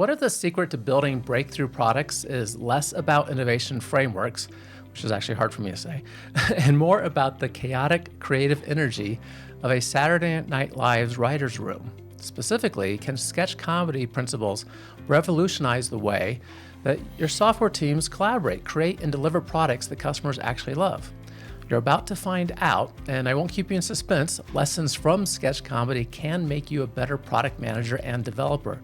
What if the secret to building breakthrough products is less about innovation frameworks, which is actually hard for me to say, and more about the chaotic creative energy of a Saturday Night Live's writer's room? Specifically, can sketch comedy principles revolutionize the way that your software teams collaborate, create, and deliver products that customers actually love? You're about to find out, and I won't keep you in suspense. Lessons from sketch comedy can make you a better product manager and developer.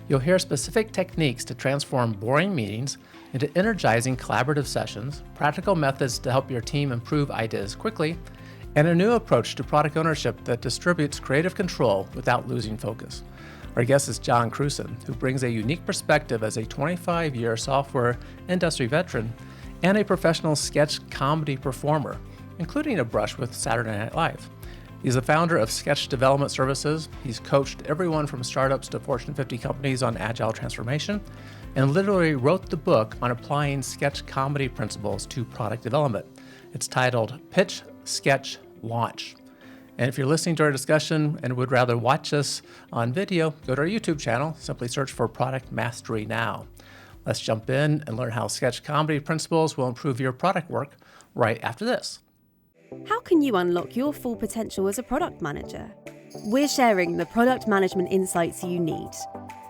You'll hear specific techniques to transform boring meetings into energizing collaborative sessions, practical methods to help your team improve ideas quickly, and a new approach to product ownership that distributes creative control without losing focus. Our guest is John Krewson, who brings a unique perspective as a 25-year software industry veteran and a professional sketch comedy performer, including a brush with Saturday Night Live. He's the founder of Sketch Development Services. He's coached everyone from startups to Fortune 50 companies on agile transformation, and literally wrote the book on applying sketch comedy principles to product development. It's titled Pitch, Sketch, Launch. And if you're listening to our discussion and would rather watch us on video, go to our YouTube channel. Simply search for Product Mastery Now. Let's jump in and learn how sketch comedy principles will improve your product work right after this. How can you unlock your full potential as a product manager? We're sharing the product management insights you need.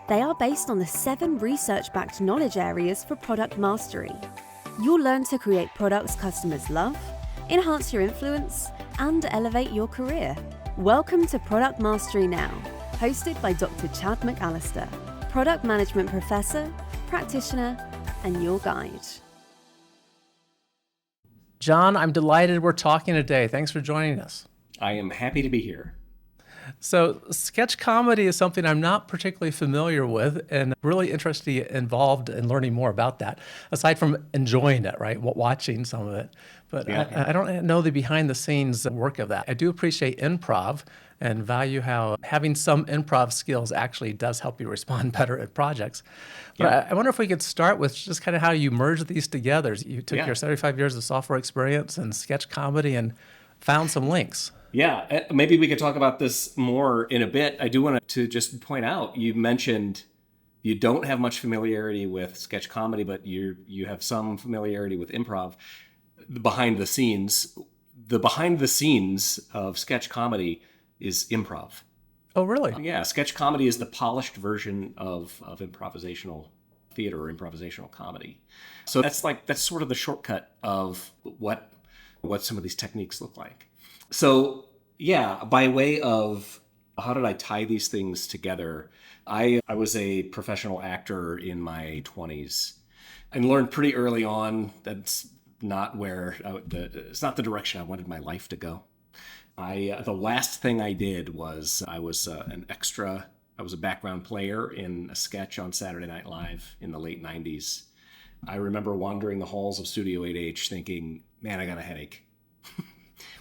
They are based on the 7 research-backed knowledge areas for product mastery. You'll learn to create products customers love, enhance your influence, and elevate your career. Welcome to Product Mastery Now, hosted by Dr. Chad McAllister, product management professor, practitioner, and your guide. John, I'm delighted we're talking today. Thanks for joining us. I am happy to be here. So sketch comedy is something I'm not particularly familiar with, and really interested, involved in learning more about that, aside from enjoying it, right? Watching some of it. But Yeah. I don't know the behind the scenes work of that. I do appreciate improv and value how having some improv skills actually does help you respond better at projects. But Yeah. I wonder if we could start with just kind of how you merge these together. You took your 75 years of software experience and sketch comedy and found some links. Yeah, maybe we could talk about this more in a bit. I do want to just point out, you mentioned you don't have much familiarity with sketch comedy, but you have some familiarity with improv. The behind the scenes of sketch comedy is improv. Oh, really? Yeah, sketch comedy is the polished version of improvisational theater or improvisational comedy. So that's sort of the shortcut of what some of these techniques look like. So yeah, by way of how did I tie these things together? I was a professional actor in my 20s and learned pretty early on that's not it's not the direction I wanted my life to go. The last thing I did was I was an extra. I was a background player in a sketch on Saturday Night Live in the late 90s. I remember wandering the halls of Studio 8H thinking, man, I got a headache.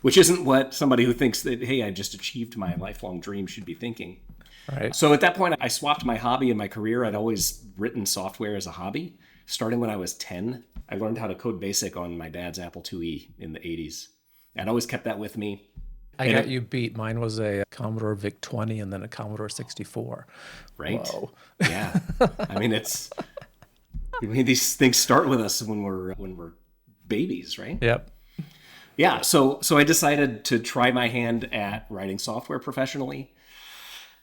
Which isn't what somebody who thinks that, hey, I just achieved my lifelong dream should be thinking. Right. So at that point, I swapped my hobby and my career. I'd always written software as a hobby. Starting when I was 10, I learned how to code BASIC on my dad's Apple IIe in the 80s. I'd always kept that with me. I got you beat. Mine was a Commodore VIC-20 and then a Commodore 64. Right? Whoa. Yeah. These things start with us when we're babies, right? Yep. Yeah, so I decided to try my hand at writing software professionally.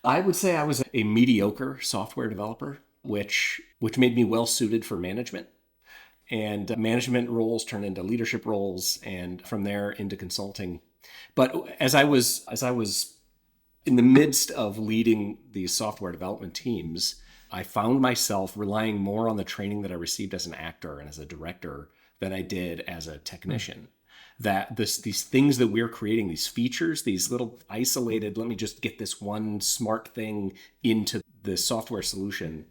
I would say I was a mediocre software developer, which made me well suited for management. And management roles turned into leadership roles, and from there into consulting. But as I was in the midst of leading these software development teams, I found myself relying more on the training that I received as an actor and as a director than I did as a technician. That these things that we're creating, these features, these little isolated, let me just get this one smart thing into the software solution,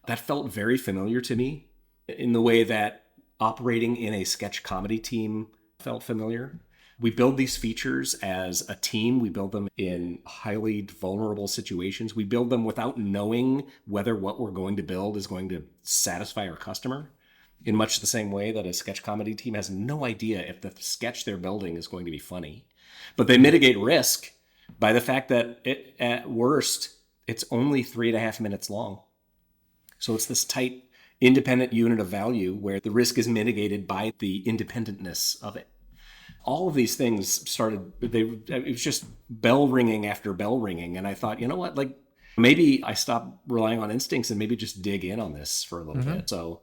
that felt very familiar to me in the way that operating in a sketch comedy team felt familiar. We build these features as a team. We build them in highly vulnerable situations. We build them without knowing whether what we're going to build is going to satisfy our customer. In much the same way that a sketch comedy team has no idea if the sketch they're building is going to be funny. But they mitigate risk by the fact that at worst, it's only 3.5 minutes long. So it's this tight, independent unit of value where the risk is mitigated by the independentness of it. All of these things started, it was just bell ringing after bell ringing. And I thought, you know what, like maybe I stop relying on instincts and maybe just dig in on this for a little bit. So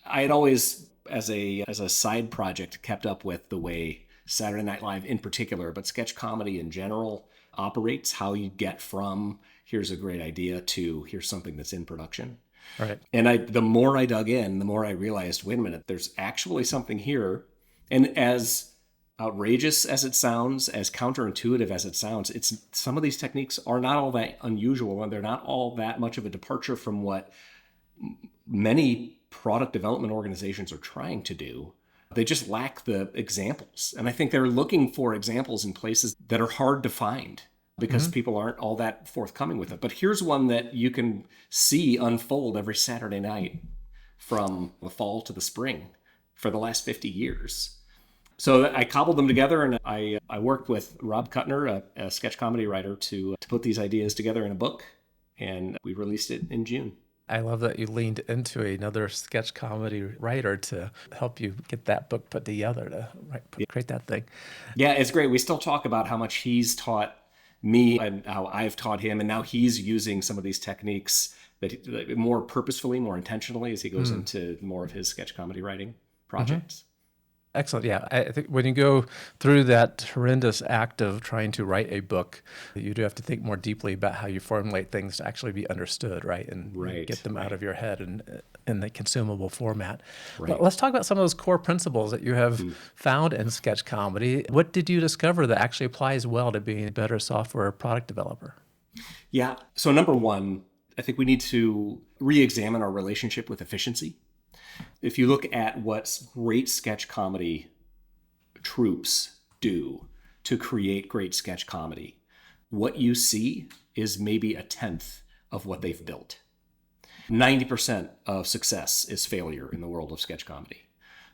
I had always, as a side project, kept up with the way Saturday Night Live in particular, but sketch comedy in general operates, how you get from here's a great idea to here's something that's in production. Right. And the more I dug in, the more I realized, wait a minute, there's actually something here. And as outrageous as it sounds, as counterintuitive as it sounds, some of these techniques are not all that unusual, and they're not all that much of a departure from what many product development organizations are trying to do. They just lack the examples. And I think they're looking for examples in places that are hard to find because people aren't all that forthcoming with it. But here's one that you can see unfold every Saturday night from the fall to the spring for the last 50 years. So I cobbled them together, and I worked with Rob Kuttner, a sketch comedy writer, to put these ideas together in a book, and we released it in June. I love that you leaned into another sketch comedy writer to help you get that book put together to create that thing. Yeah, it's great. We still talk about how much he's taught me and how I've taught him, and now he's using some of these techniques that more purposefully, more intentionally as he goes into more of his sketch comedy writing projects. Excellent. Yeah. I think when you go through that horrendous act of trying to write a book, you do have to think more deeply about how you formulate things to actually be understood, right? And get them out of your head and in the consumable format. Right. But let's talk about some of those core principles that you have found in sketch comedy. What did you discover that actually applies well to being a better software product developer? Yeah. So number one, I think we need to re-examine our relationship with efficiency. If you look at what great sketch comedy troupes do to create great sketch comedy, what you see is maybe a tenth of what they've built. 90% of success is failure in the world of sketch comedy.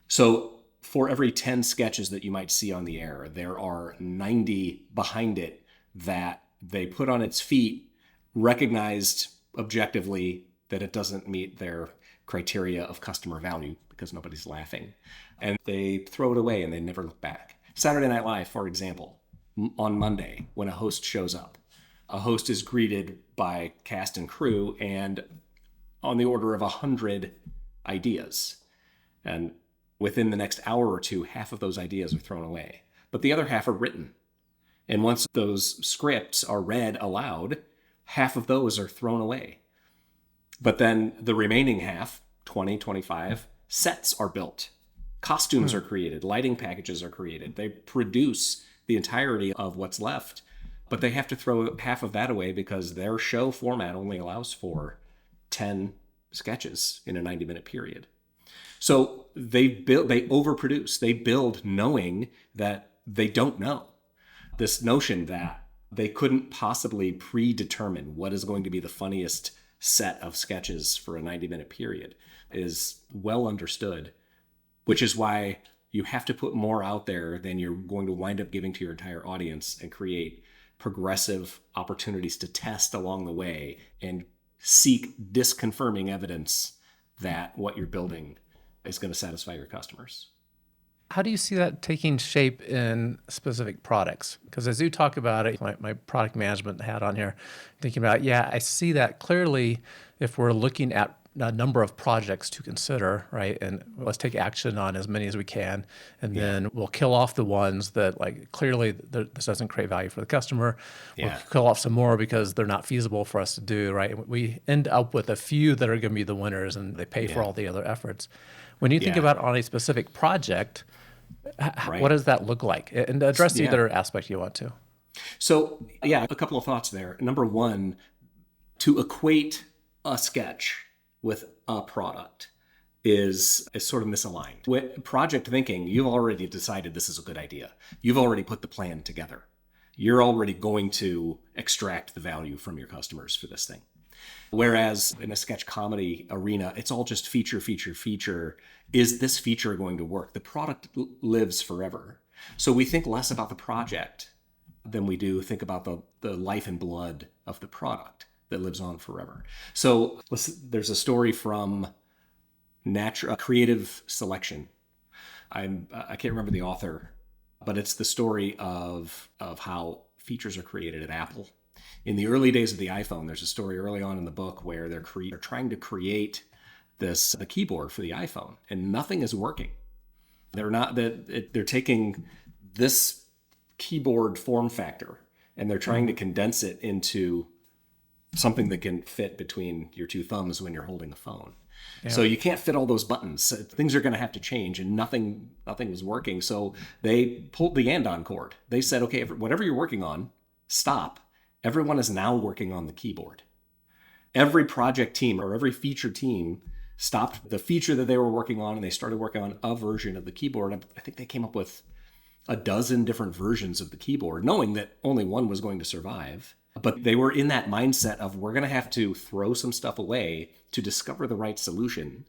So for every 10 sketches that you might see on the air, there are 90 behind it that they put on its feet, recognized objectively that it doesn't meet their criteria of customer value because nobody's laughing. And they throw it away and they never look back. Saturday Night Live, for example, on Monday, when a host shows up, a host is greeted by cast and crew and on the order of 100 ideas. And within the next hour or two, half of those ideas are thrown away. But the other half are written. And once those scripts are read aloud, half of those are thrown away. But then the remaining half, 20, 25, sets are built. Costumes are created. Lighting packages are created. They produce the entirety of what's left. But they have to throw half of that away because their show format only allows for 10 sketches in a 90-minute period. So they overproduce. They build knowing that they don't know. This notion that they couldn't possibly predetermine what is going to be the funniest set of sketches for a 90-minute period is well understood, which is why you have to put more out there than you're going to wind up giving to your entire audience and create progressive opportunities to test along the way and seek disconfirming evidence that what you're building is going to satisfy your customers. How do you see that taking shape in specific products? Because as you talk about it, my product management hat on here, thinking about, I see that clearly if we're looking at a number of projects to consider, right? And let's take action on as many as we can. And then we'll kill off the ones that clearly this doesn't create value for the customer. We'll kill off some more because they're not feasible for us to do, right? We end up with a few that are going to be the winners and they pay for all the other efforts. When you think about on a specific project, what does that look like? And address either aspect you want to. So, a couple of thoughts there. Number one, to equate a sketch with a product is sort of misaligned. With project thinking, you've already decided this is a good idea. You've already put the plan together. You're already going to extract the value from your customers for this thing. Whereas in a sketch comedy arena, it's all just feature. Is this feature going to work? The product lives forever. So we think less about the project than we do think about the life and blood of the product. that lives on forever. So there's a story from creative selection. I can't remember the author, but it's the story of how features are created at Apple. In the early days of the iPhone, there's a story early on in the book where they're trying to create the keyboard for the iPhone, and nothing is working. They're taking this keyboard form factor and they're trying to condense it into something that can fit between your two thumbs when you're holding the phone. Yeah. So you can't fit all those buttons. Things are going to have to change, and nothing was working. So they pulled the and-on cord. They said, okay, whatever you're working on, stop. Everyone is now working on the keyboard. Every project team or every feature team stopped the feature that they were working on, and they started working on a version of the keyboard. I think they came up with a dozen different versions of the keyboard, knowing that only one was going to survive. But they were in that mindset of, we're going to have to throw some stuff away to discover the right solution.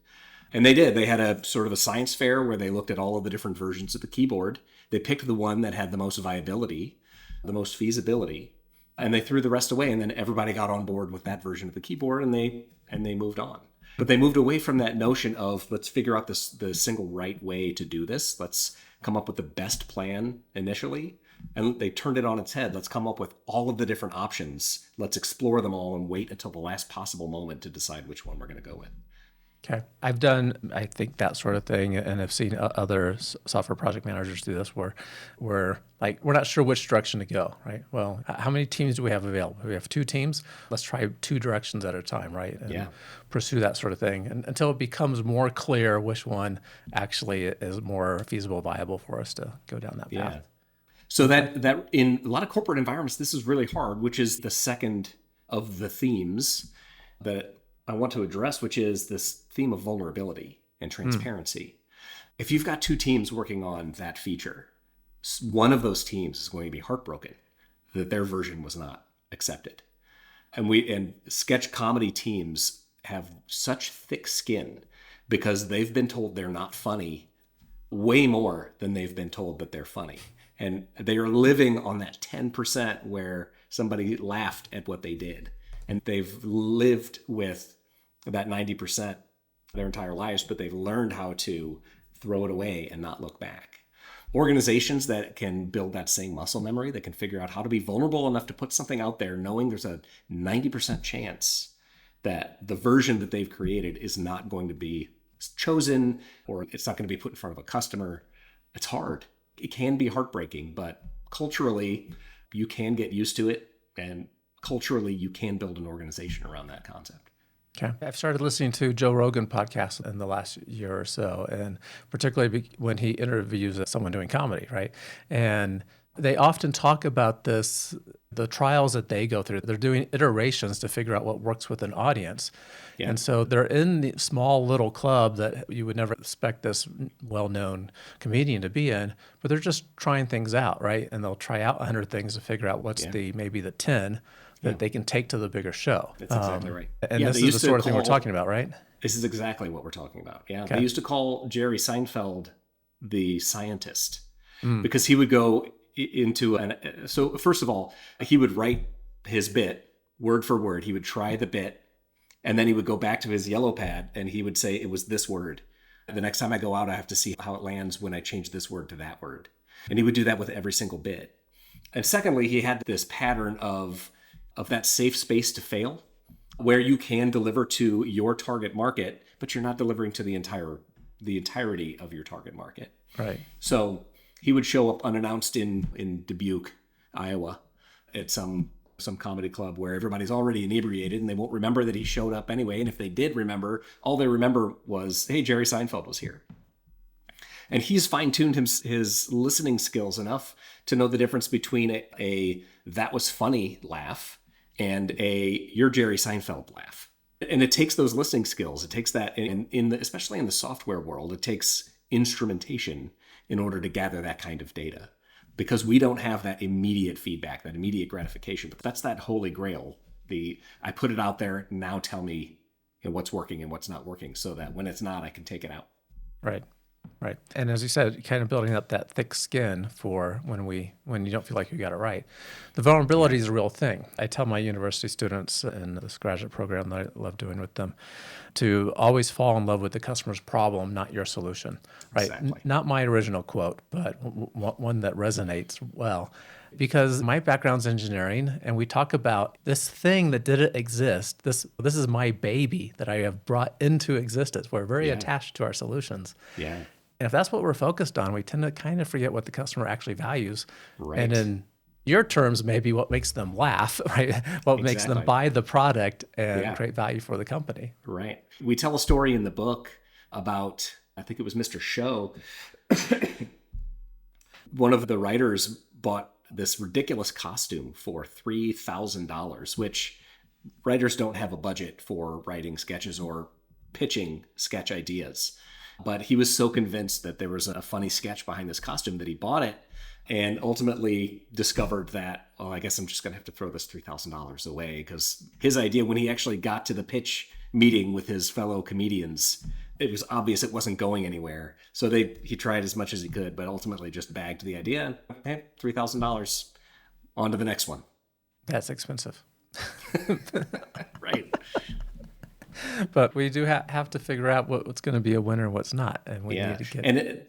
And they did. They had a sort of a science fair where they looked at all of the different versions of the keyboard. They picked the one that had the most viability, the most feasibility, and they threw the rest away. And then everybody got on board with that version of the keyboard, and they moved on. But they moved away from that notion of, let's figure out the single right way to do this. Let's come up with the best plan initially. And they turned it on its head. Let's come up with all of the different options. Let's explore them all and wait until the last possible moment to decide which one we're going to go with. Okay. I've done, I think, that sort of thing, and I've seen other software project managers do this where we're not sure which direction to go, right? Well, how many teams do we have available? We have 2 teams. Let's try 2 directions at a time, right? And pursue that sort of thing until it becomes more clear which one actually is more feasible, viable for us to go down that path. So that in a lot of corporate environments, this is really hard, which is the second of the themes that I want to address, which is this theme of vulnerability and transparency. If you've got 2 teams working on that feature, one of those teams is going to be heartbroken that their version was not accepted. And sketch comedy teams have such thick skin because they've been told they're not funny way more than they've been told that they're funny. And they are living on that 10% where somebody laughed at what they did. And they've lived with that 90% their entire lives, but they've learned how to throw it away and not look back. Organizations that can build that same muscle memory, that can figure out how to be vulnerable enough to put something out there, knowing there's a 90% chance that the version that they've created is not going to be chosen, or it's not going to be put in front of a customer. It's hard. It can be heartbreaking, but culturally, you can get used to it, and culturally, you can build an organization around that concept. Okay. I've started listening to Joe Rogan podcasts in the last year or so, and particularly when he interviews someone doing comedy, right? And they often talk about the trials that they go through. They're doing iterations to figure out what works with an audience. Yeah. And so they're in the small little club that you would never expect this well-known comedian to be in, but they're just trying things out, right? And they'll try out 100 things to figure out what's maybe the 10 that they can take to the bigger show. That's exactly right. And this is the sort of thing we're talking about, right? This is exactly what we're talking about. Yeah. Okay. They used to call Jerry Seinfeld the scientist because he would go into so first of all, he would write his bit word for word. He would try the bit, and then he would go back to his yellow pad and he would say, it was this word. The next time I go out, I have to see how it lands when I change this word to that word. And he would do that with every single bit. And secondly, he had this pattern of that safe space to fail, where you can deliver to your target market, but you're not delivering to the entirety of your target market. Right. So he would show up unannounced in Dubuque, Iowa, at some comedy club where everybody's already inebriated and they won't remember that he showed up anyway. And if they did remember, all they remember was, hey, Jerry Seinfeld was here. And he's fine-tuned his listening skills enough to know the difference between a that was funny laugh and a you're Jerry Seinfeld laugh. And it takes those listening skills. It takes that, especially in the software world, it takes instrumentation in order to gather that kind of data, because we don't have that immediate feedback, that immediate gratification. But that's that holy grail. I put it out there, now tell me what's working and what's not working, so that when it's not, I can take it out. Right. Right. And as you said, kind of building up that thick skin for when you don't feel like you got it right. The vulnerability is a real thing. I tell my university students in this graduate program that I love doing with them to always fall in love with the customer's problem, not your solution. Right. Exactly. Not my original quote, but one that resonates well. Because my background's engineering, and we talk about this thing that didn't exist. This is my baby that I have brought into existence. We're very attached to our solutions. Yeah. And if that's what we're focused on, we tend to kind of forget what the customer actually values. Right. And in your terms, maybe what makes them laugh, right? What makes them buy the product and create value for the company. Right. We tell a story in the book about, I think it was Mr. Show. One of the writers bought this ridiculous costume for $3,000, which writers don't have a budget for writing sketches or pitching sketch ideas. But he was so convinced that there was a funny sketch behind this costume that he bought it, and ultimately discovered that, well, I guess I'm just going to have to throw this $3,000 away, because his idea, when he actually got to the pitch meeting with his fellow comedians, it was obvious it wasn't going anywhere. So he tried as much as he could, but ultimately just bagged the idea. Hey, $3,000, on to the next one. That's expensive. Right. But we do have to figure out what's going to be a winner and what's not. And we need to get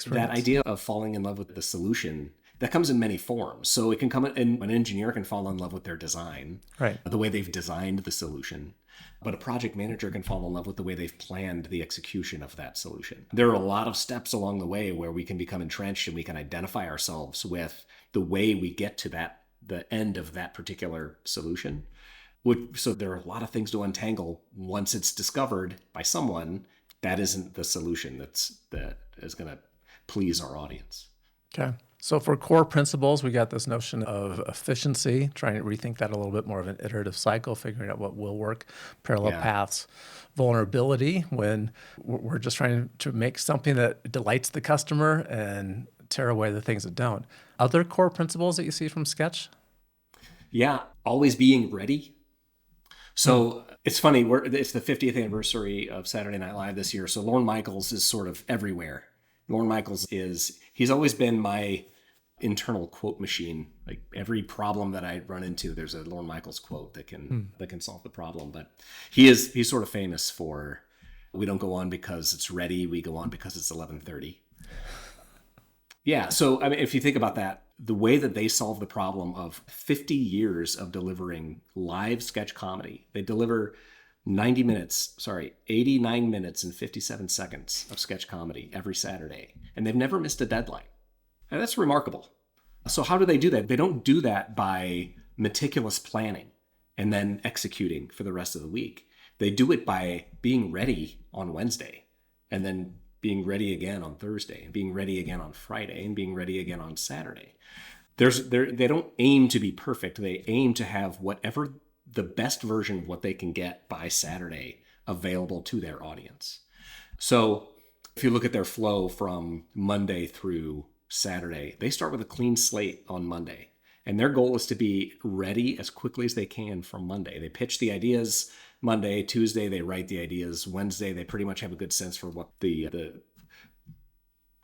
that idea of falling in love with the solution, that comes in many forms. So it can come in, an engineer can fall in love with their design, right, the way they've designed the solution. But a project manager can fall in love with the way they've planned the execution of that solution. There are a lot of steps along the way where we can become entrenched and we can identify ourselves with the way we get to the end of that particular solution. So there are a lot of things to untangle once it's discovered by someone that isn't the solution that is going to please our audience. Okay. So for core principles, we got this notion of efficiency, trying to rethink that a little bit more of an iterative cycle, figuring out what will work, parallel paths, vulnerability, when we're just trying to make something that delights the customer and tear away the things that don't. Other core principles that you see from Sketch? Yeah, always being ready. So it's funny, it's the 50th anniversary of Saturday Night Live this year. So Lorne Michaels is sort of everywhere. Lorne Michaels he's always been my internal quote machine. Like every problem that I run into, there's a Lorne Michaels quote that can solve the problem. But he's sort of famous for, we don't go on because it's ready, we go on because it's 11:30. Yeah, so I mean, if you think about that, the way that they solve the problem of 50 years of delivering live sketch comedy, they deliver 89 minutes and 57 seconds of sketch comedy every Saturday. And they've never missed a deadline. And that's remarkable. So how do they do that? They don't do that by meticulous planning and then executing for the rest of the week. They do it by being ready on Wednesday and then being ready again on Thursday and being ready again on Friday and being ready again on Saturday. They don't aim to be perfect. They aim to have whatever the best version of what they can get by Saturday available to their audience. So if you look at their flow from Monday through Saturday, they start with a clean slate on Monday. And their goal is to be ready as quickly as they can from Monday. They pitch the ideas Monday, Tuesday, they write the ideas. Wednesday, they pretty much have a good sense for what the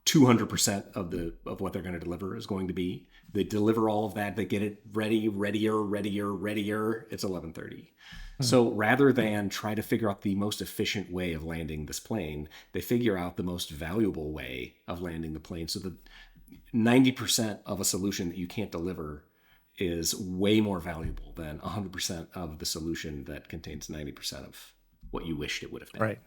200% of what they're going to deliver is going to be. They deliver all of that. They get it ready, readier. It's 11:30. So rather than try to figure out the most efficient way of landing this plane, they figure out the most valuable way of landing the plane. So that 90% of a solution that you can't deliver is way more valuable than 100% of the solution that contains 90% of what you wished it would have been. Right.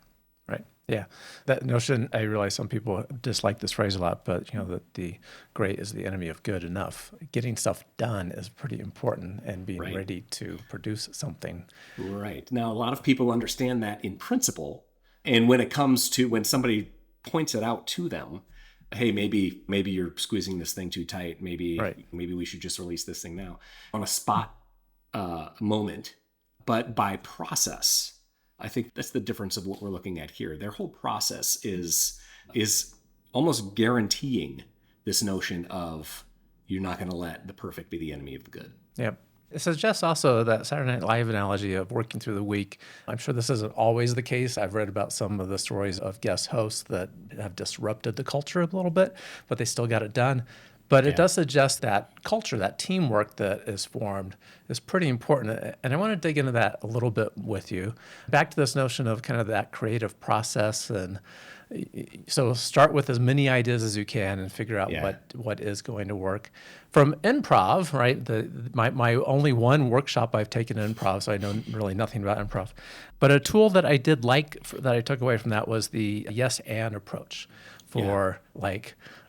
Yeah. That notion, I realize some people dislike this phrase a lot, but that the great is the enemy of good enough. Getting stuff done is pretty important, and being ready to produce something. Right. Now, a lot of people understand that in principle. And when it comes to when somebody points it out to them, hey, maybe you're squeezing this thing too tight. Maybe we should just release this thing now on a spot moment. But by process, I think that's the difference of what we're looking at here. Their whole process is almost guaranteeing this notion of you're not going to let the perfect be the enemy of the good. Yep. It suggests also that Saturday Night Live analogy of working through the week. I'm sure this isn't always the case. I've read about some of the stories of guest hosts that have disrupted the culture a little bit, but they still got it done. But it does suggest that culture, that teamwork that is formed is pretty important. And I want to dig into that a little bit with you. Back to this notion of kind of that creative process. And so start with as many ideas as you can and figure out what is going to work. From improv, right? My only one workshop I've taken in improv, so I know really nothing about improv. But a tool that I did that I took away from that was the yes and approach.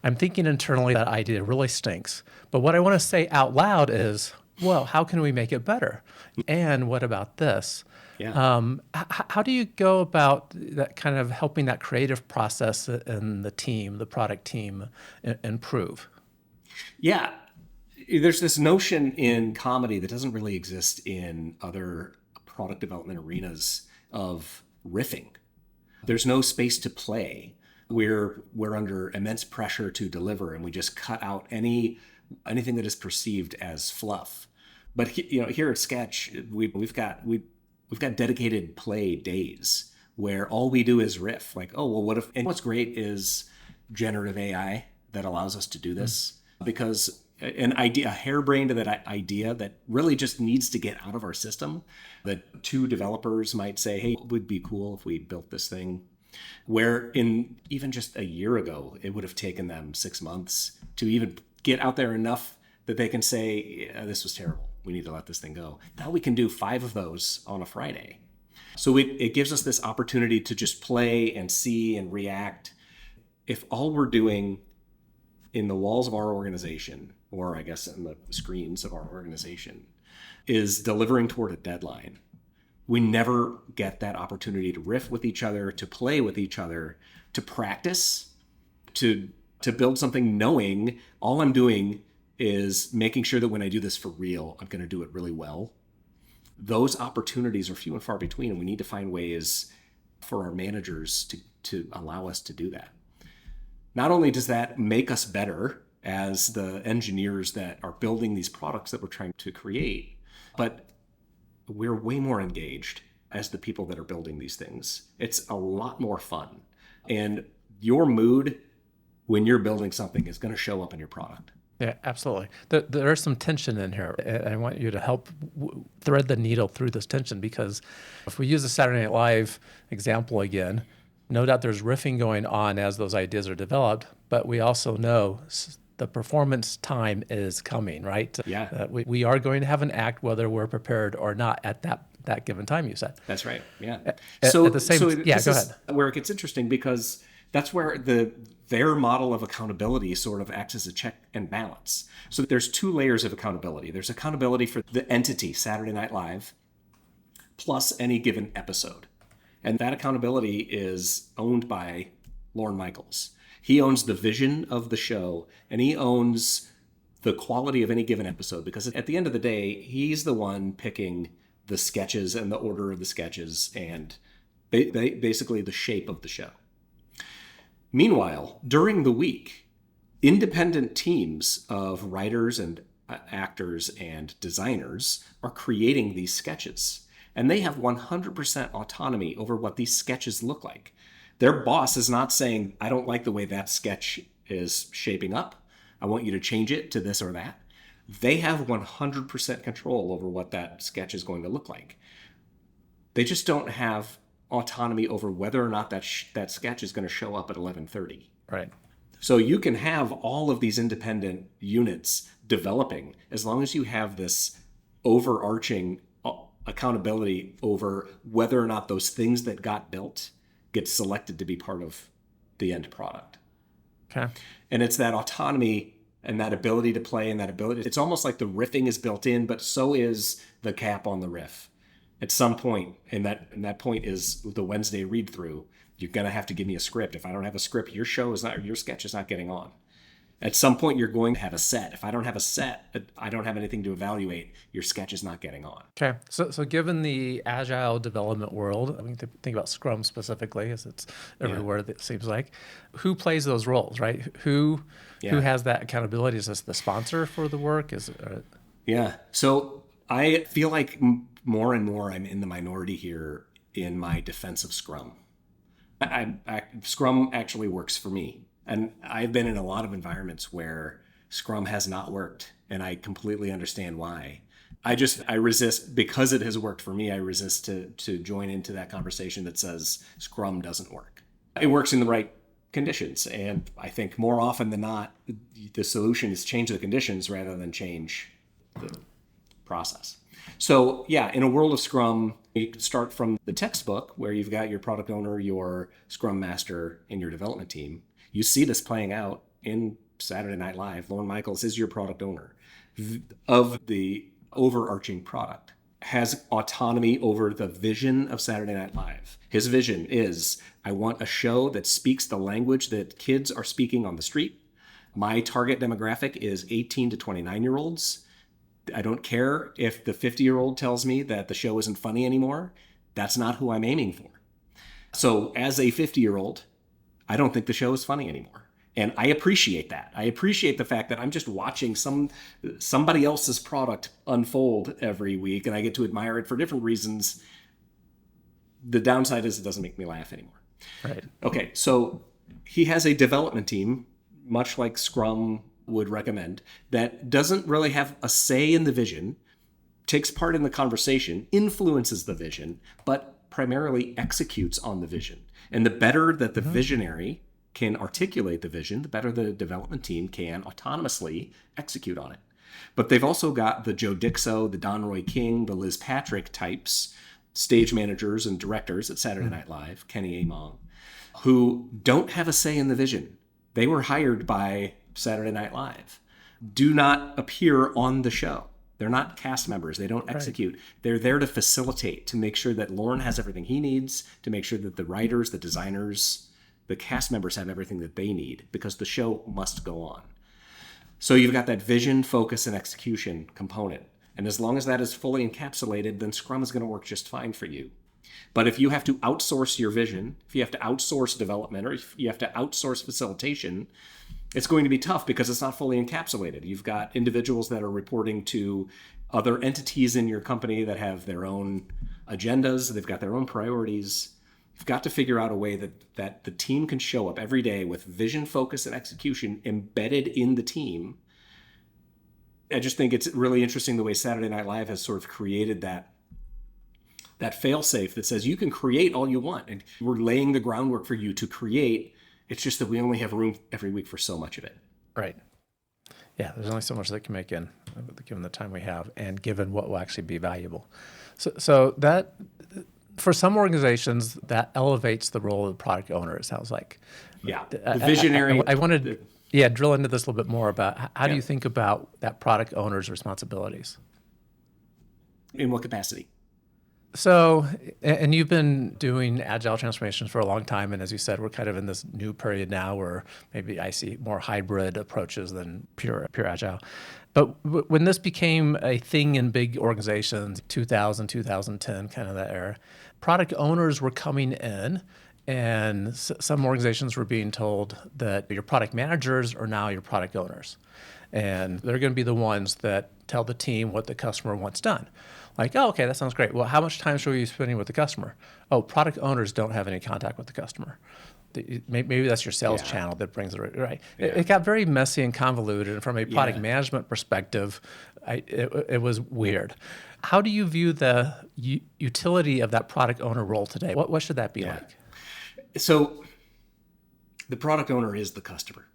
I'm thinking internally that idea really stinks. But what I want to say out loud is, well, how can we make it better? And what about this? Yeah. How do you go about that kind of helping that creative process in the team, the product team, improve? Yeah. There's this notion in comedy that doesn't really exist in other product development arenas of riffing. There's no space to play. We're under immense pressure to deliver, and we just cut out anything that is perceived as fluff. But here at Sketch, we've got dedicated play days where all we do is riff. Like, oh well, what if? And what's great is generative AI that allows us to do this because a harebrained idea that really just needs to get out of our system. That two developers might say, hey, it would be cool if we built this thing. Where in even just a year ago, it would have taken them 6 months to even get out there enough that they can say, this was terrible. We need to let this thing go. Now we can do 5 of those on a Friday. So it gives us this opportunity to just play and see and react. If all we're doing in the walls of our organization, or I guess in the screens of our organization, is delivering toward a deadline, we never get that opportunity to riff with each other, to play with each other, to practice, to build something knowing all I'm doing is making sure that when I do this for real, I'm going to do it really well. Those opportunities are few and far between, and we need to find ways for our managers to allow us to do that. Not only does that make us better as the engineers that are building these products that we're trying to create, but we're way more engaged as the people that are building these things. It's a lot more fun. And your mood when you're building something is going to show up in your product. Yeah, absolutely. There's some tension in here. I want you to help thread the needle through this tension, because if we use the Saturday Night Live example again, no doubt there's riffing going on as those ideas are developed, but we also know the performance time is coming, right? Yeah. We are going to have an act whether we're prepared or not at that given time, you said. That's right, yeah. Go ahead. Where it gets interesting, because that's where their model of accountability sort of acts as a check and balance. So there's 2 layers of accountability. There's accountability for the entity, Saturday Night Live, plus any given episode. And that accountability is owned by Lorne Michaels. He owns the vision of the show, and he owns the quality of any given episode, because at the end of the day, he's the one picking the sketches and the order of the sketches and basically the shape of the show. Meanwhile, during the week, independent teams of writers and actors and designers are creating these sketches, and they have 100% autonomy over what these sketches look like. Their boss is not saying, I don't like the way that sketch is shaping up. I want you to change it to this or that. They have 100% control over what that sketch is going to look like. They just don't have autonomy over whether or not that sketch is going to show up at 11:30. Right. So you can have all of these independent units developing as long as you have this overarching accountability over whether or not those things that got built get selected to be part of the end product. Okay. And it's that autonomy and that ability to play and that ability. It's almost like the riffing is built in, but so is the cap on the riff. At some point, and that point is the Wednesday read through, you're going to have to give me a script. If I don't have a script, your sketch is not getting on. At some point, you're going to have a set. If I don't have a set, I don't have anything to evaluate, your sketch is not getting on. Okay. So given the agile development world, I mean, think about Scrum specifically, as it's everywhere, it seems like. Who plays those roles, right? Who has that accountability? Is this the sponsor for the work? Yeah. So I feel like more and more I'm in the minority here in my defense of Scrum. Scrum actually works for me. And I've been in a lot of environments where Scrum has not worked, and I completely understand why. I resist, because it has worked for me, I resist to join into that conversation that says Scrum doesn't work. It works in the right conditions. And I think more often than not, the solution is change the conditions rather than change the process. So yeah, in a world of Scrum, you can start from the textbook where you've got your product owner, your Scrum master, and your development team. You see this playing out in Saturday Night Live. Lorne Michaels is your product owner of the overarching product, has autonomy over the vision of Saturday Night Live. His vision is, I want a show that speaks the language that kids are speaking on the street. My target demographic is 18 to 29-year-olds. I don't care if the 50-year-old tells me that the show isn't funny anymore. That's not who I'm aiming for. So as a 50-year-old, I don't think the show is funny anymore. And I appreciate that. I appreciate the fact that I'm just watching somebody else's product unfold every week, and I get to admire it for different reasons. The downside is it doesn't make me laugh anymore. Right. Okay, so he has a development team, much like Scrum would recommend, that doesn't really have a say in the vision, takes part in the conversation, influences the vision, but primarily executes on the vision. And the better that the visionary can articulate the vision, the better the development team can autonomously execute on it. But they've also got the Joe Dixo, the Don Roy King, the Liz Patrick types, stage managers and directors at Saturday Night Live, Kenny Among, who don't have a say in the vision. They were hired by Saturday Night Live, do not appear on the show. They're not cast members. They don't execute. Right. They're there to facilitate, to make sure that Lorne has everything he needs, to make sure that the writers, the designers, the cast members have everything that they need, because the show must go on. So you've got that vision, focus, and execution component. And as long as that is fully encapsulated, then Scrum is going to work just fine for you. But if you have to outsource your vision, if you have to outsource development, or if you have to outsource facilitation, it's going to be tough because it's not fully encapsulated. You've got individuals that are reporting to other entities in your company that have their own agendas. They've got their own priorities. You've got to figure out a way that the team can show up every day with vision, focus, and execution embedded in the team. I just think it's really interesting the way Saturday Night Live has sort of created that fail-safe that says you can create all you want, and we're laying the groundwork for you to create. It's just that we only have room every week for so much of it. Right. Yeah, there's only so much that can make in, given the time we have and given what will actually be valuable. So that, for some organizations, that elevates the role of the product owner, it sounds like. Yeah, the visionary. I wanted to drill into this a little bit more about how do you think about that product owner's responsibilities? In what capacity? So, and you've been doing agile transformations for a long time, and as you said, we're kind of in this new period now where maybe I see more hybrid approaches than pure agile. But when this became a thing in big organizations, 2000, 2010, kind of that era, product owners were coming in, and some organizations were being told that your product managers are now your product owners. And they're going to be the ones that tell the team what the customer wants done. Like, oh, okay, that sounds great. Well, how much time should we be spending with the customer? Oh, product owners don't have any contact with the customer. Maybe that's your sales channel that brings it right. Yeah. It got very messy and convoluted. And from a product management perspective, it was weird. How do you view the utility of that product owner role today? What should that be like? So the product owner is the customer.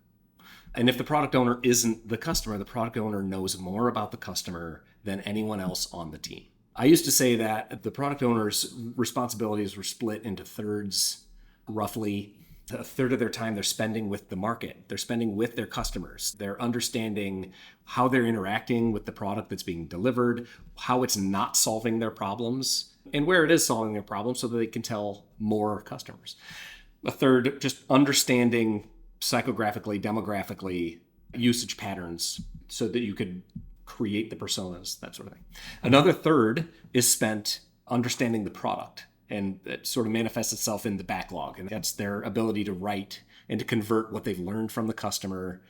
And if the product owner isn't the customer, the product owner knows more about the customer than anyone else on the team. I used to say that the product owner's responsibilities were split into thirds, roughly. A third of their time they're spending with the market. They're spending with their customers. They're understanding how they're interacting with the product that's being delivered, how it's not solving their problems, and where it is solving their problems so that they can tell more customers. A third, just understanding psychographically, demographically, usage patterns so that you could create the personas, that sort of thing. Another third is spent understanding the product, and it sort of manifests itself in the backlog. And that's their ability to write and to convert what they've learned from the customer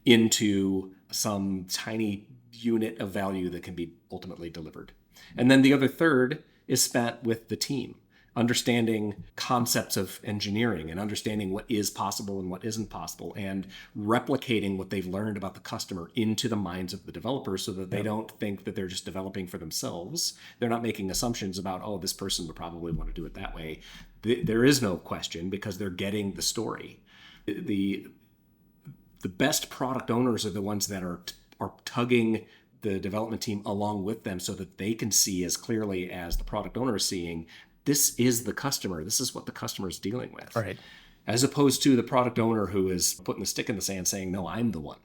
into some tiny unit of value that can be ultimately delivered And then the other third is spent with the team, understanding concepts of engineering and understanding what is possible and what isn't possible, and replicating what they've learned about the customer into the minds of the developers so that they don't think that they're just developing for themselves. They're not making assumptions about, oh, this person would probably want to do it that way. There is no question because they're getting the story. The best product owners are the ones that are tugging the development team along with them so that they can see as clearly as the product owner is seeing, this is the customer. This is what the customer is dealing with. Right. As opposed to the product owner who is putting the stick in the sand saying, no, I'm the one.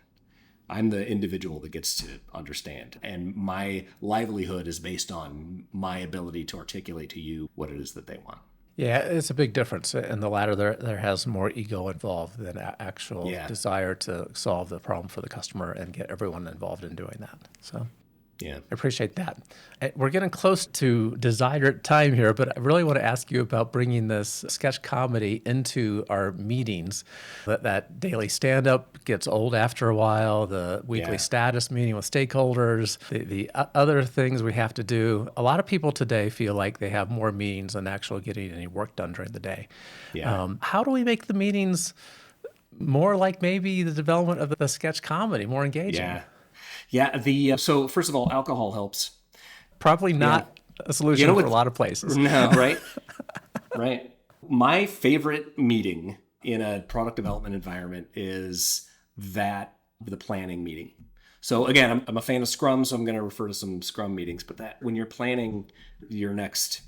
I'm the individual that gets to understand. And my livelihood is based on my ability to articulate to you what it is that they want. Yeah, it's a big difference. In the latter, there has more ego involved than actual desire to solve the problem for the customer and get everyone involved in doing that. So yeah, I appreciate that. We're getting close to desired time here, but I really want to ask you about bringing this sketch comedy into our meetings. That daily stand-up gets old after a while, the weekly status meeting with stakeholders, the other things we have to do. A lot of people today feel like they have more meetings than actually getting any work done during the day. Yeah. How do we make the meetings more like maybe the development of the sketch comedy, more engaging? Yeah. So first of all, alcohol helps. Probably not a solution for a lot of places. No, right? Right. My favorite meeting in a product development environment is the planning meeting. So again, I'm a fan of Scrum, so I'm going to refer to some Scrum meetings, but that when you're planning your next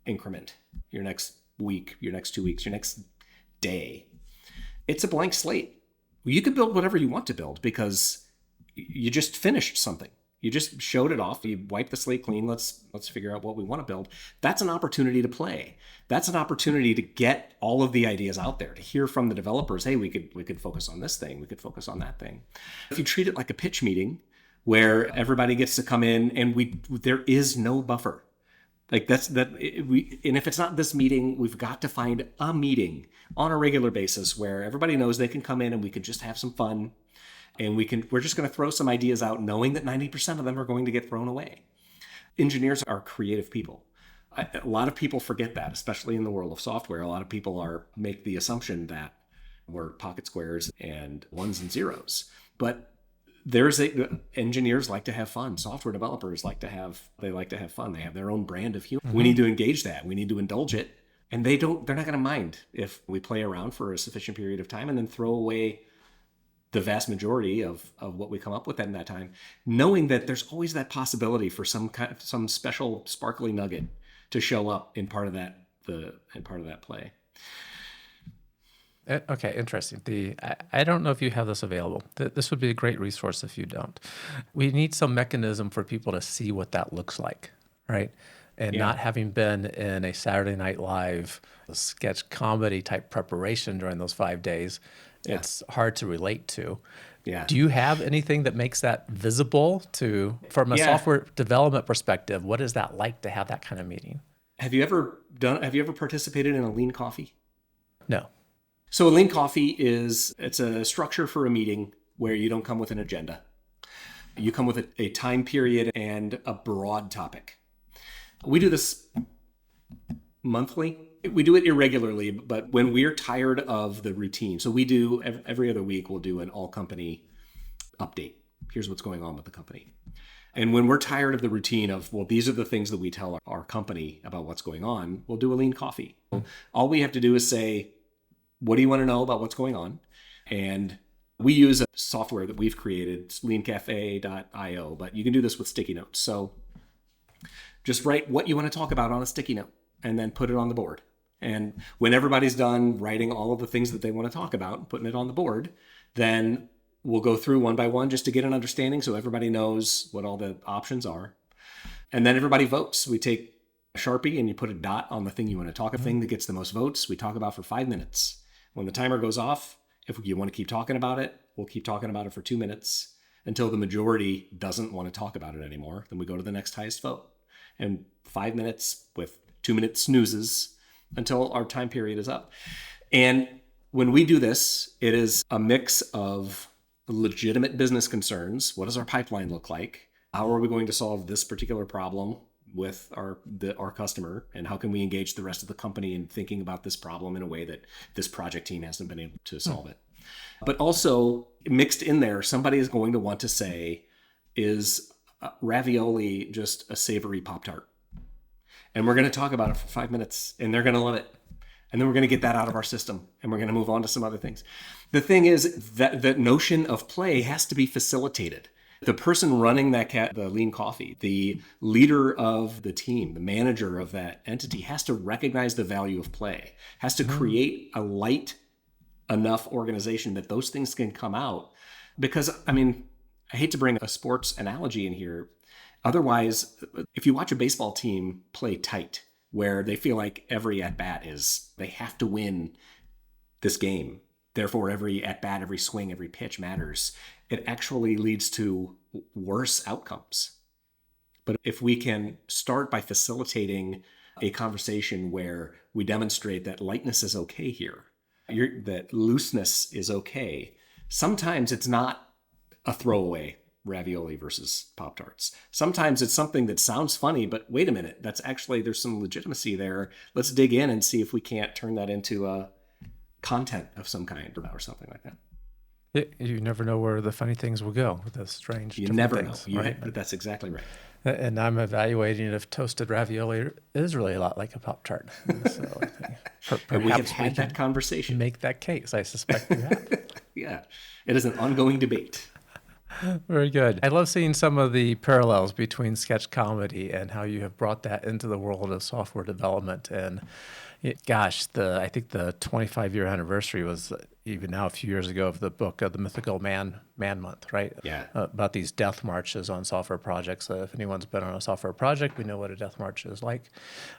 increment, your next week, your next 2 weeks, your next day, it's a blank slate. You can build whatever you want to build because you just finished something. You just showed it off. You wipe the slate clean. Let's figure out what we want to build. That's an opportunity to play. That's an opportunity to get all of the ideas out there, to hear from the developers. Hey, we could focus on this thing. We could focus on that thing. If you treat it like a pitch meeting where everybody gets to come in and there is no buffer. Like and if it's not this meeting, we've got to find a meeting on a regular basis where everybody knows they can come in and we can just have some fun. And we're just going to throw some ideas out knowing that 90% of them are going to get thrown away. Engineers are creative people. A lot of people forget that, especially in the world of software. A lot of people make the assumption that we're pocket squares and ones and zeros. But engineers like to have fun. Software developers like to have fun. They have their own brand of humor. Mm-hmm. We need to engage that. We need to indulge it. And they're not going to mind if we play around for a sufficient period of time and then throw away the vast majority of what we come up with in that time, knowing that there's always that possibility for some special sparkly nugget to show up in part of that play. Okay, interesting. I don't know if you have this available. This would be a great resource if you don't. We need some mechanism for people to see what that looks like, right? And not having been in a Saturday Night Live sketch comedy type preparation during those 5 days, it's hard to relate to. Yeah. Do you have anything that makes that visible from a software development perspective? What is that like to have that kind of meeting? Have you ever participated in a lean coffee? No. So a lean coffee it's a structure for a meeting where you don't come with an agenda. You come with a time period and a broad topic. We do this monthly. We do it irregularly, but when we're tired of the routine, so we do every other week, we'll do an all-company update. Here's what's going on with the company. And when we're tired of the routine of, well, these are the things that we tell our company about what's going on, we'll do a lean coffee. All we have to do is say, what do you want to know about what's going on? And we use a software that we've created, it's leancafe.io, but you can do this with sticky notes. So just write what you want to talk about on a sticky note and then put it on the board. And when everybody's done writing all of the things that they want to talk about and putting it on the board, then we'll go through one by one just to get an understanding so everybody knows what all the options are. And then everybody votes. We take a Sharpie and you put a dot on the thing you want to talk about. The thing that gets the most votes, we talk about for 5 minutes. When the timer goes off, if you want to keep talking about it, we'll keep talking about it for 2 minutes until the majority doesn't want to talk about it anymore. Then we go to the next highest vote. And 5 minutes with 2-minute snoozes until our time period is up. And when we do this, it is a mix of legitimate business concerns. What does our pipeline look like? How are we going to solve this particular problem? with our customer, and how can we engage the rest of the company in thinking about this problem in a way that this project team hasn't been able to solve it. But also mixed in there, somebody is going to want to say, is ravioli just a savory Pop-Tart? And we're going to talk about it for 5 minutes, and they're going to love it. And then we're going to get that out of our system, and we're going to move on to some other things. The thing is that the notion of play has to be facilitated. The person running the lean coffee, the leader of the team, the manager of that entity has to recognize the value of play, has to create a light enough organization that those things can come out. Because, I mean, I hate to bring a sports analogy in here. Otherwise, if you watch a baseball team play tight, where they feel like every at-bat they have to win this game. Therefore, every at-bat, every swing, every pitch matters. It actually leads to worse outcomes. But if we can start by facilitating a conversation where we demonstrate that lightness is okay here, that looseness is okay, sometimes it's not a throwaway ravioli versus Pop-Tarts. Sometimes it's something that sounds funny, but wait a minute, there's some legitimacy there. Let's dig in and see if we can't turn that into a content of some kind or something like that. You never know where the funny things will go with those strange You never things, know. right? That's exactly right. And I'm evaluating if toasted ravioli is really a lot like a Pop-Tart. So I think and we have had that conversation. Make that case. I suspect we have. Yeah. It is an ongoing debate. Very good. I love seeing some of the parallels between sketch comedy and how you have brought that into the world of software development. And I think the 25-year anniversary was even now a few years ago of the book, The Mythical Man Month, right? Yeah. About these death marches on software projects. If anyone's been on a software project, we know what a death march is like.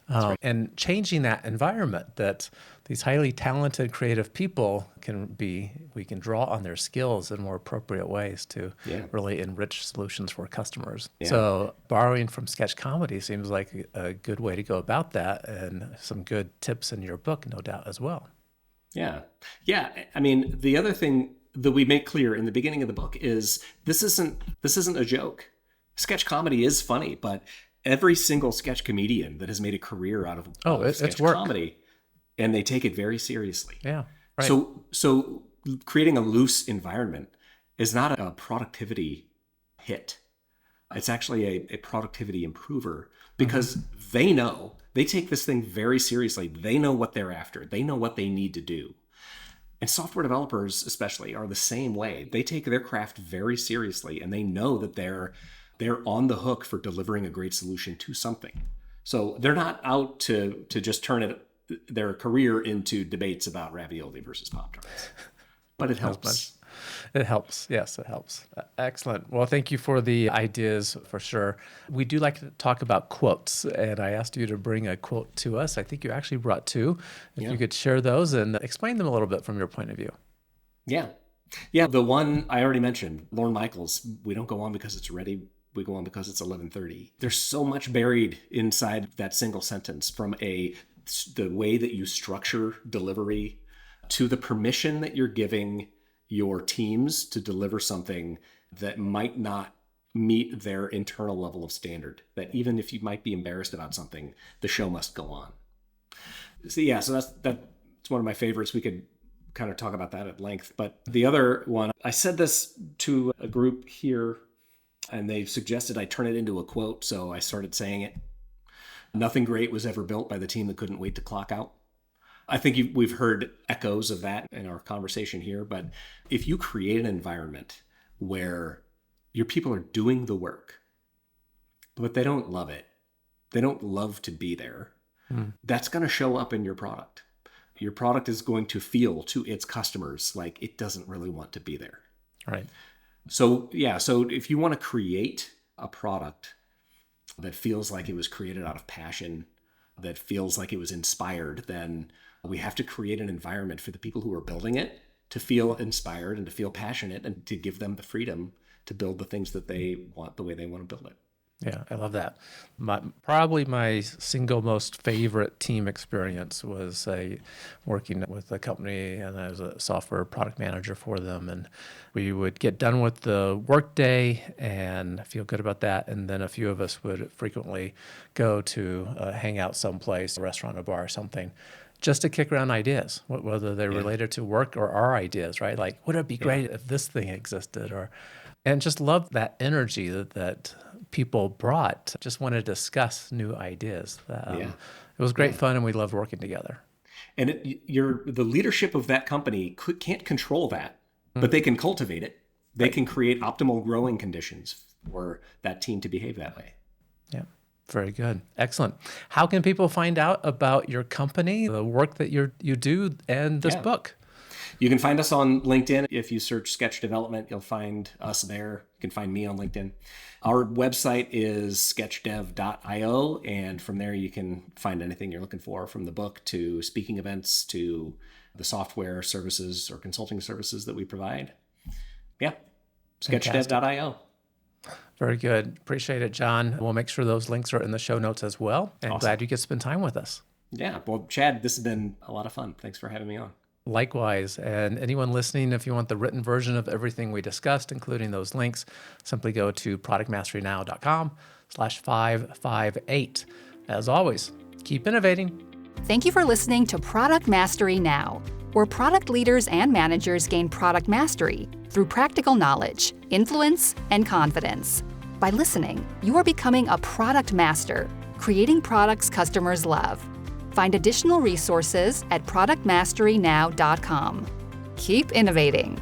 Right. And changing that environment that these highly talented, creative people we can draw on their skills in more appropriate ways to really enrich solutions for customers. Yeah. So borrowing from sketch comedy seems like a good way to go about that, and some good tips in your book, no doubt, as well. Yeah. Yeah. I mean, the other thing that we make clear in the beginning of the book is this isn't a joke. Sketch comedy is funny, but every single sketch comedian that has made a career out of sketch comedy, and they take it very seriously. Yeah. Right. So creating a loose environment is not a productivity hit. It's actually a productivity improver, because they take this thing very seriously. They know what they're after. They know what they need to do. And software developers especially are the same way. They take their craft very seriously, and they know that they're on the hook for delivering a great solution to something. So they're not out to just turn their career into debates about ravioli versus Pop-Tarts. But it helps. It helps. Yes, it helps. Excellent. Well, thank you for the ideas, for sure. We do like to talk about quotes, and I asked you to bring a quote to us. I think you actually brought two. If you could share those and explain them a little bit from your point of view. Yeah. Yeah, the one I already mentioned, Lorne Michaels, we don't go on because it's ready. We go on because it's 11:30. There's so much buried inside that single sentence, from the way that you structure delivery to the permission that you're giving your teams to deliver something that might not meet their internal level of standard, that even if you might be embarrassed about something, the show must go on. So that's one of my favorites. We could kind of talk about that at length. But the other one, I said this to a group here, and they suggested I turn it into a quote, so I started saying it. Nothing great was ever built by the team that couldn't wait to clock out. I think we've heard echoes of that in our conversation here, but if you create an environment where your people are doing the work, but they don't love it, they don't love to be there, that's going to show up in your product. Your product is going to feel to its customers like it doesn't really want to be there. Right. So if you want to create a product that feels like it was created out of passion, that feels like it was inspired, then we have to create an environment for the people who are building it to feel inspired and to feel passionate, and to give them the freedom to build the things that they want the way they want to build it. Yeah, I love that. Probably my single most favorite team experience was working with a company, and I was a software product manager for them. And we would get done with the workday and feel good about that. And then a few of us would frequently go to hang out someplace, a restaurant, a bar, or something, just to kick around ideas, whether they're related to work or our ideas, right? Like, would it be great if this thing existed? And just love that energy that people brought. Just want to discuss new ideas. It was great fun, and we loved working together. And the leadership of that company can't control that, but they can cultivate it. They can create optimal growing conditions for that team to behave that way. Yeah, very good. Excellent. How can people find out about your company, the work that you do, and this book? You can find us on LinkedIn. If you search Sketch Development, you'll find us there. You can find me on LinkedIn. Our website is sketchdev.io, and from there you can find anything you're looking for, from the book to speaking events to the software services or consulting services that we provide. Yeah, sketchdev.io. Very good. Appreciate it, John. We'll make sure those links are in the show notes as well. And glad you get to spend time with us. Yeah. Well, Chad, this has been a lot of fun. Thanks for having me on. Likewise. And anyone listening, if you want the written version of everything we discussed, including those links, simply go to productmasterynow.com/558. As always, keep innovating. Thank you for listening to Product Mastery Now, where product leaders and managers gain product mastery through practical knowledge, influence, and confidence. By listening, you are becoming a product master, creating products customers love. Find additional resources at productmasterynow.com. Keep innovating.